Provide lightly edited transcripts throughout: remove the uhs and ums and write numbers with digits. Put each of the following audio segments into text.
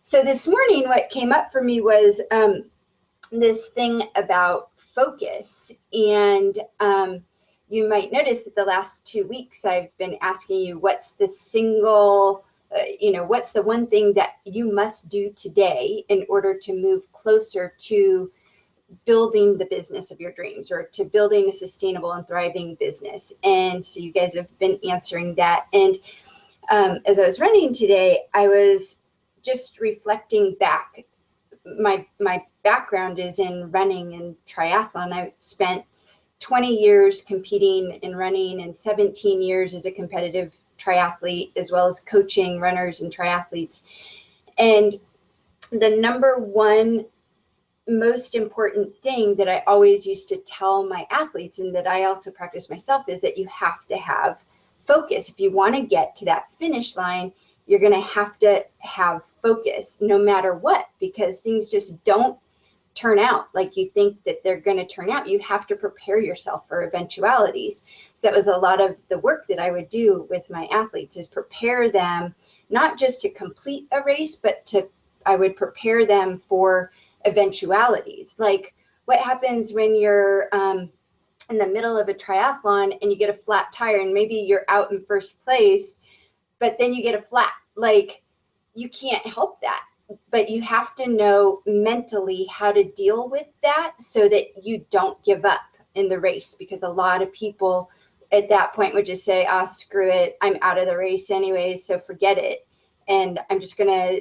So this morning, what came up for me was this thing about focus. And you might notice that the last 2 weeks, I've been asking you, what's the single, what's the one thing that you must do today in order to move closer to building the business of your dreams, or to building a sustainable and thriving business? And so you guys have been answering that. And as I was running today, I was just reflecting back. My background is in running and triathlon. I spent 20 years competing in running and 17 years as a competitive triathlete, as well as coaching runners and triathletes. And the number one most important thing that I always used to tell my athletes, and that I also practice myself, is that you have to have focus. If you want to get to that finish line, you're going to have focus no matter what, because things just don't turn out like you think that they're going to turn out. You have to prepare yourself for eventualities. So that was a lot of the work that I would do with my athletes, is prepare them not just to complete a race, but I would prepare them for eventualities. Like, what happens when you're in the middle of a triathlon and you get a flat tire, and maybe you're out in first place, but then you get a flat? Like, you can't help that, but you have to know mentally how to deal with that so that you don't give up in the race. Because a lot of people at that point would just say, screw it, I'm out of the race anyway, so forget it, and I'm just gonna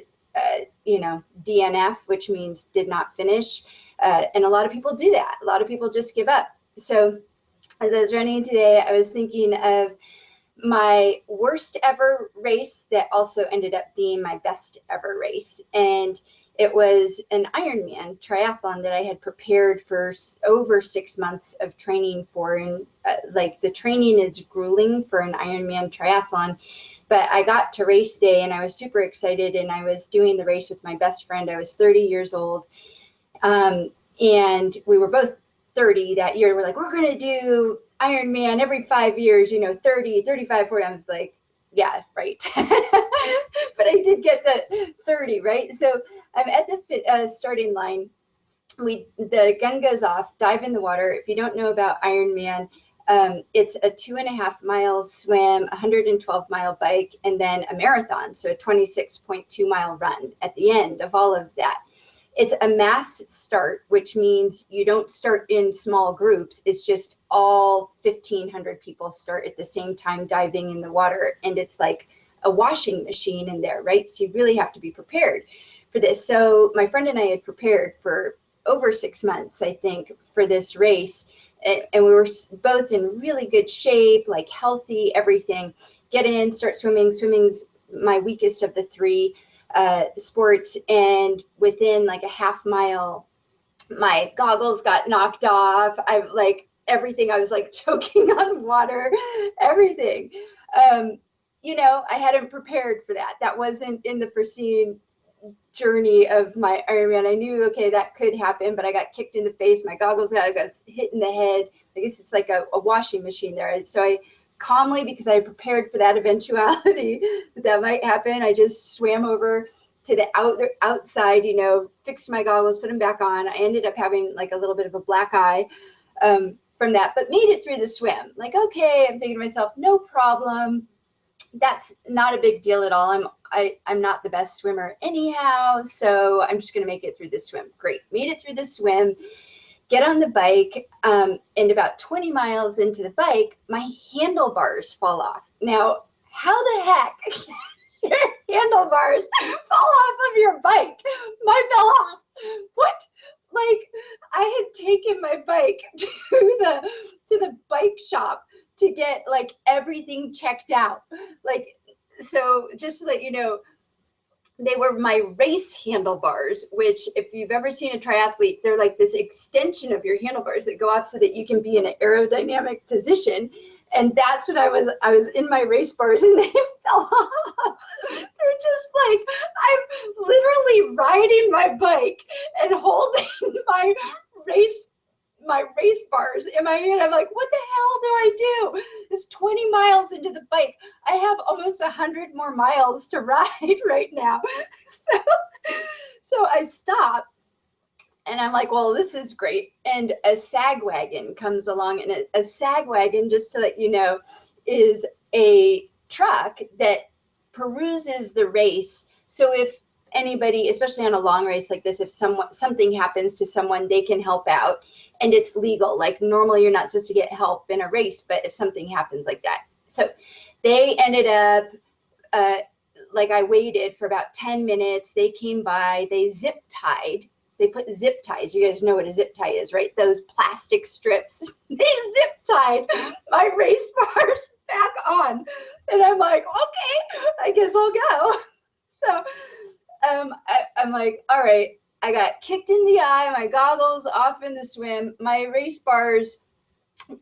DNF, which means did not finish. And a lot of people do that. A lot of people just give up. So as I was running today, I was thinking of my worst ever race that also ended up being my best ever race. And it was an Ironman triathlon that I had prepared for over 6 months of training for. And the training is grueling for an Ironman triathlon. But I got to race day and I was super excited, and I was doing the race with my best friend. I was 30 years old. And we were both 30 that year. We're like, we're going to do Ironman every 5 years, 30, 35, 40. I was like, yeah, right. But I did get the 30, right? So I'm at the starting line. The gun goes off, dive in the water. If you don't know about Ironman, it's a 2.5 mile swim, 112 mile bike, and then a marathon. So a 26.2 mile run at the end of all of that. It's a mass start, which means you don't start in small groups. It's just all 1,500 people start at the same time diving in the water. And it's like a washing machine in there, right? So you really have to be prepared for this. So my friend and I had prepared for over 6 months, I think, for this race. And we were both in really good shape, like healthy, everything. Get in, start swimming. Swimming's my weakest of the three sports. And within like a half mile, my goggles got knocked off. Everything, I was like choking on water, everything. I hadn't prepared for that. That wasn't in the foreseen journey of my Ironman. I knew, okay, that could happen, but I got kicked in the face. My goggles got hit in the head. I guess it's like a washing machine there. And so I calmly, because I prepared for that eventuality that might happen, I just swam over to the outside, fixed my goggles, put them back on. I ended up having like a little bit of a black eye from that, but made it through the swim. Like, okay, I'm thinking to myself, no problem. That's not a big deal at all. I'm not the best swimmer anyhow, so I'm just going to make it through the swim. Great. Made it through the swim, get on the bike, and about 20 miles into the bike, my handlebars fall off. Now, how the heck your handlebars fall off of your bike? Mine fell off. What? Like, I had taken my bike to the bike shop to get like everything checked out. Like, so just to let you know, they were my race handlebars, which if you've ever seen a triathlete, they're like this extension of your handlebars that go off so that you can be in an aerodynamic position. And that's what I was in my race bars, and they fell off. They're just like, I'm literally riding my bike and holding my race bars in my hand. I'm like, what the hell do I do? It's 20 miles into the bike. I have almost 100 more miles to ride right now. So I stop and I'm like, well, this is great. And a sag wagon comes along, and a sag wagon, just to let you know, is a truck that peruses the race. So if anybody, especially on a long race like this, if something happens to someone, they can help out, and it's legal. Like normally you're not supposed to get help in a race, but if something happens like that. So they ended up, like I waited for about 10 minutes. They came by, they zip tied. They put zip ties. You guys know what a zip tie is, right? Those plastic strips. They zip tied my race bars back on. And I'm like, okay, I guess I'll go. So I'm like, all right, I got kicked in the eye, my goggles off in the swim, my race bars,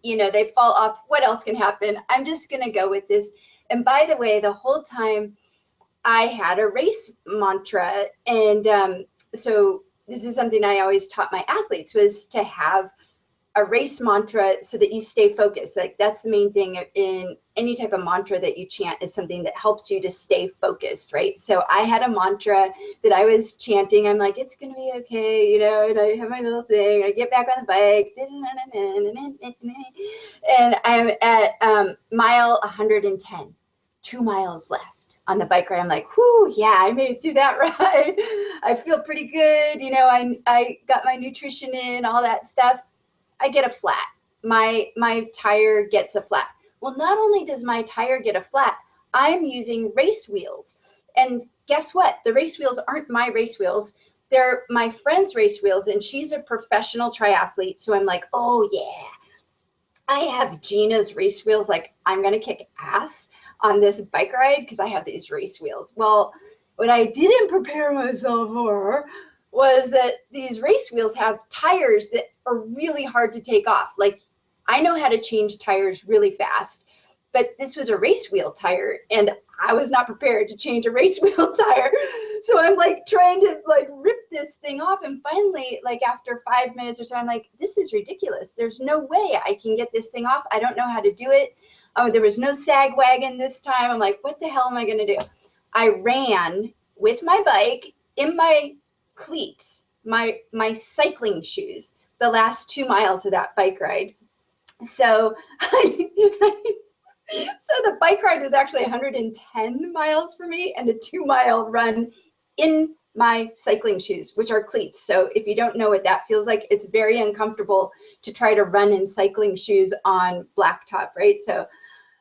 you know, they fall off. What else can happen? I'm just going to go with this. And by the way, the whole time I had a race mantra. And so this is something I always taught my athletes, was to have a race mantra so that you stay focused. Like that's the main thing in any type of mantra that you chant, is something that helps you to stay focused, right? So I had a mantra that I was chanting. I'm like, it's going to be okay, you know, and I have my little thing. I get back on the bike, and I'm at mile 110, 2 miles left on the bike ride. I'm like, whoo, yeah, I made it through that ride. I feel pretty good. You know, I got my nutrition in, all that stuff. I get a flat. My tire gets a flat. Well, not only does my tire get a flat, I'm using race wheels. And guess what? The race wheels aren't my race wheels. They're my friend's race wheels, and she's a professional triathlete. So I'm like, oh yeah, I have Gina's race wheels. Like, I'm going to kick ass on this bike ride because I have these race wheels. Well, what I didn't prepare myself for was that these race wheels have tires that are really hard to take off. Like, I know how to change tires really fast, but this was a race wheel tire, and I was not prepared to change a race wheel tire. So I'm like trying to like rip this thing off, and finally, like after 5 minutes or so, I'm like, this is ridiculous. There's no way I can get this thing off. I don't know how to do it. There was no sag wagon this time. I'm like, what the hell am I going to do? I ran with my bike in my cleats, my cycling shoes, the last 2 miles of that bike ride. So so the bike ride was actually 110 miles for me, and a 2-mile run in my cycling shoes, which are cleats. So if you don't know what that feels like, it's very uncomfortable to try to run in cycling shoes on blacktop, right? So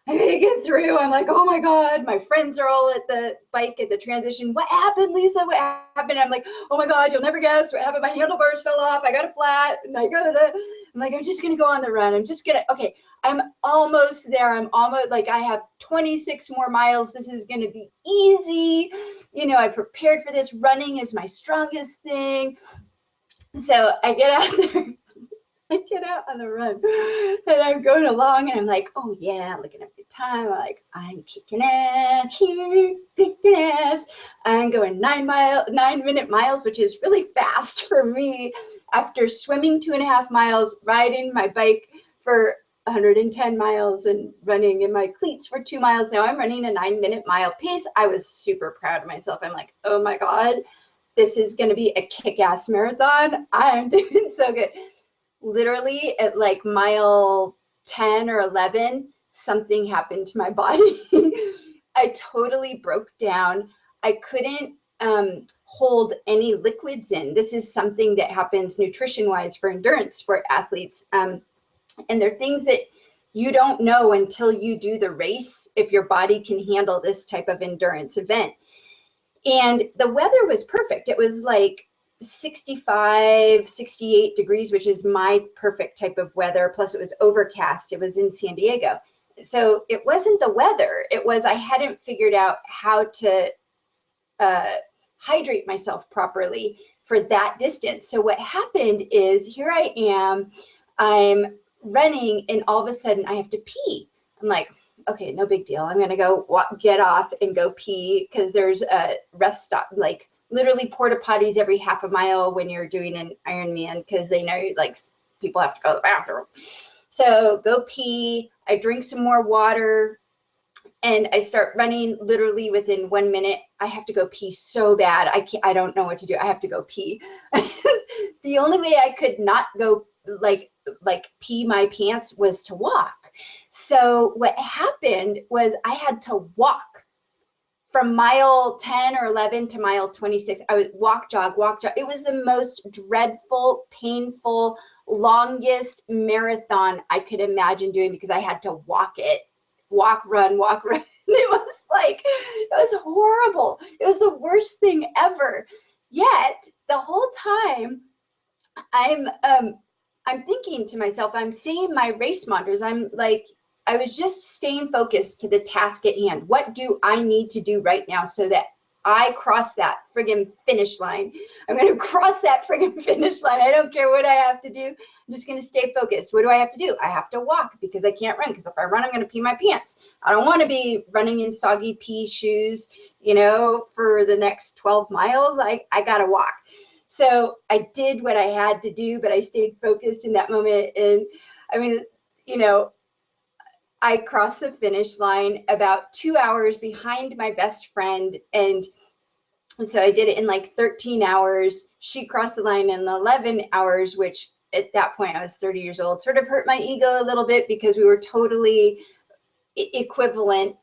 I make it through. I'm like, oh my God, my friends are all at the bike at the transition. What happened, Lisa? What happened? I'm like, oh my God, you'll never guess what happened. My handlebars fell off. I got a flat. And I'm like, I'm just going to go on the run. Okay, I'm almost there. I'm almost, like, I have 26 more miles. This is going to be easy. You know, I prepared for this. Running is my strongest thing. So I get out there. I get out on the run, and I'm going along, and I'm like, oh yeah, looking at the time. I'm like, I'm kicking ass here, kicking ass. I'm going 9-minute miles, which is really fast for me. After swimming 2.5 miles, riding my bike for 110 miles, and running in my cleats for 2 miles. Now I'm running a 9-minute mile pace. I was super proud of myself. I'm like, oh my God, this is going to be a kick-ass marathon. I'm doing so good. Literally at like mile 10 or 11, something happened to my body. I totally broke down. I couldn't hold any liquids in. This is something that happens nutrition-wise for endurance sport athletes. And they're things that you don't know until you do the race, if your body can handle this type of endurance event. And the weather was perfect. It was like 65, 68 degrees, which is my perfect type of weather. Plus it was overcast. It was in San Diego. So it wasn't the weather. It was, I hadn't figured out how to hydrate myself properly for that distance. So what happened is, here I am, I'm running, and all of a sudden I have to pee. I'm like, okay, no big deal. I'm going to go get off and go pee, because there's a rest stop, like literally porta potties every half a mile when you're doing an Ironman, because they know like people have to go to the bathroom. So go pee. I drink some more water. and I start running. Literally within 1 minute, I have to go pee so bad. I don't know what to do. I have to go pee. The only way I could not go like pee my pants was to walk. So what happened was I had to walk from mile 10 or 11 to mile 26. I would walk, jog, walk, jog. It was the most dreadful, painful, longest marathon I could imagine doing, because I had to walk it, walk, run, walk, run. It was horrible. It was the worst thing ever. Yet the whole time I'm thinking to myself, I'm seeing my race monitors. I was just staying focused to the task at hand. What do I need to do right now so that I cross that friggin' finish line? I'm going to cross that friggin' finish line. I don't care what I have to do. I'm just going to stay focused. What do I have to do? I have to walk, because I can't run, because if I run, I'm going to pee my pants. I don't want to be running in soggy pee shoes, for the next 12 miles. I got to walk. So I did what I had to do, but I stayed focused in that moment. And I mean, I crossed the finish line about 2 hours behind my best friend. And so I did it in like 13 hours. She crossed the line in 11 hours, which at that point I was 30 years old, sort of hurt my ego a little bit, because we were totally equivalent,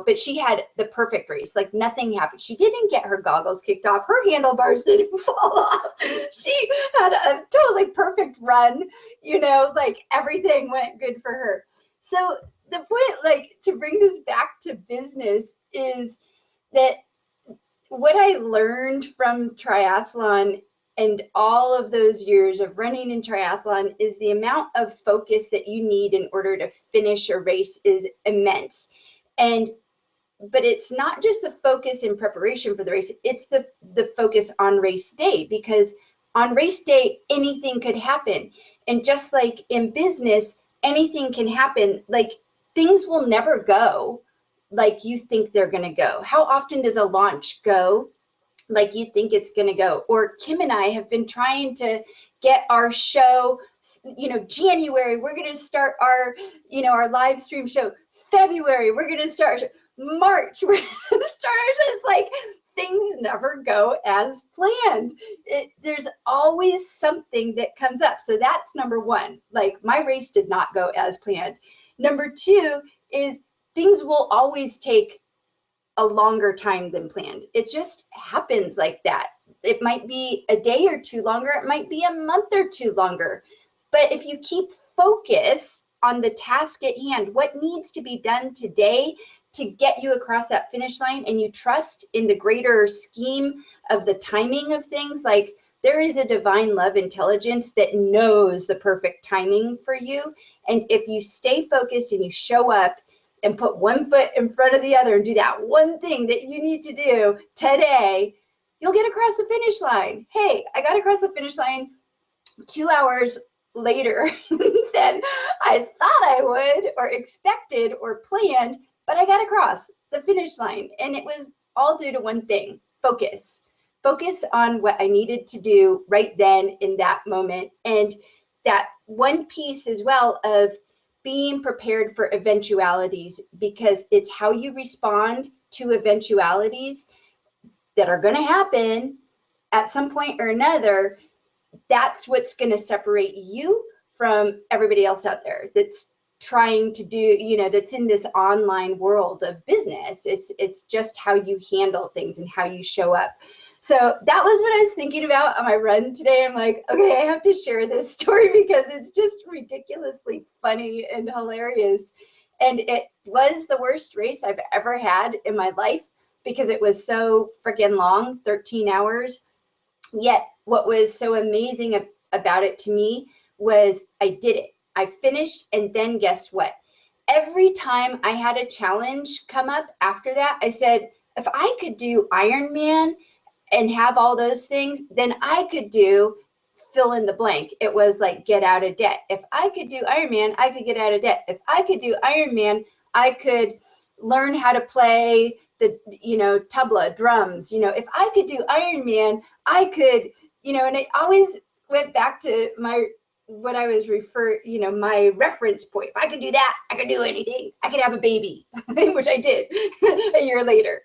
but she had the perfect race. Like nothing happened. She didn't get her goggles kicked off. Her handlebars didn't fall off. She had a totally perfect run, like everything went good for her. So the point, like, to bring this back to business, is that what I learned from triathlon and all of those years of running in triathlon is the amount of focus that you need in order to finish a race is immense. But it's not just the focus in preparation for the race, it's the focus on race day, because on race day, anything could happen. And just like in business, anything can happen. Like, things will never go like you think they're going to go. How often does a launch go like you think it's going to go? Or Kim and I have been trying to get our show, January, we're going to start our, our live stream show. February, we're going to start March, we're going to start our show. It's like, things never go as planned. There's always something that comes up. So that's number one. Like, my race did not go as planned. Number two is things will always take a longer time than planned. It just happens like that. It might be a day or two longer. It might be a month or two longer. But if you keep focus on the task at hand, what needs to be done today to get you across that finish line, and you trust in the greater scheme of the timing of things, like, there is a divine love intelligence that knows the perfect timing for you. And if you stay focused and you show up and put one foot in front of the other and do that one thing that you need to do today, you'll get across the finish line. Hey, I got across the finish line 2 hours later than I thought I would, or expected, or planned, but I got across the finish line. And it was all due to one thing: focus. Focus on what I needed to do right then in that moment. And that one piece as well of being prepared for eventualities, because it's how you respond to eventualities that are going to happen at some point or another. That's what's going to separate you from everybody else out there that's trying to do, that's in this online world of business. It's just how you handle things and how you show up. So that was what I was thinking about on my run today. I'm like, okay, I have to share this story because it's just ridiculously funny and hilarious. And it was the worst race I've ever had in my life, because it was so freaking long, 13 hours. Yet what was so amazing about it to me was I did it. I finished, and then guess what? Every time I had a challenge come up after that, I said, if I could do Ironman and have all those things, then I could do fill in the blank. It was like get out of debt. If I could do Ironman, I could get out of debt. If I could do Ironman, I could learn how to play the, tabla, drums. If I could do Ironman, I could, and it always went back to my what I was my reference point. If I could do that, I could do anything. I could have a baby, which I did a year later.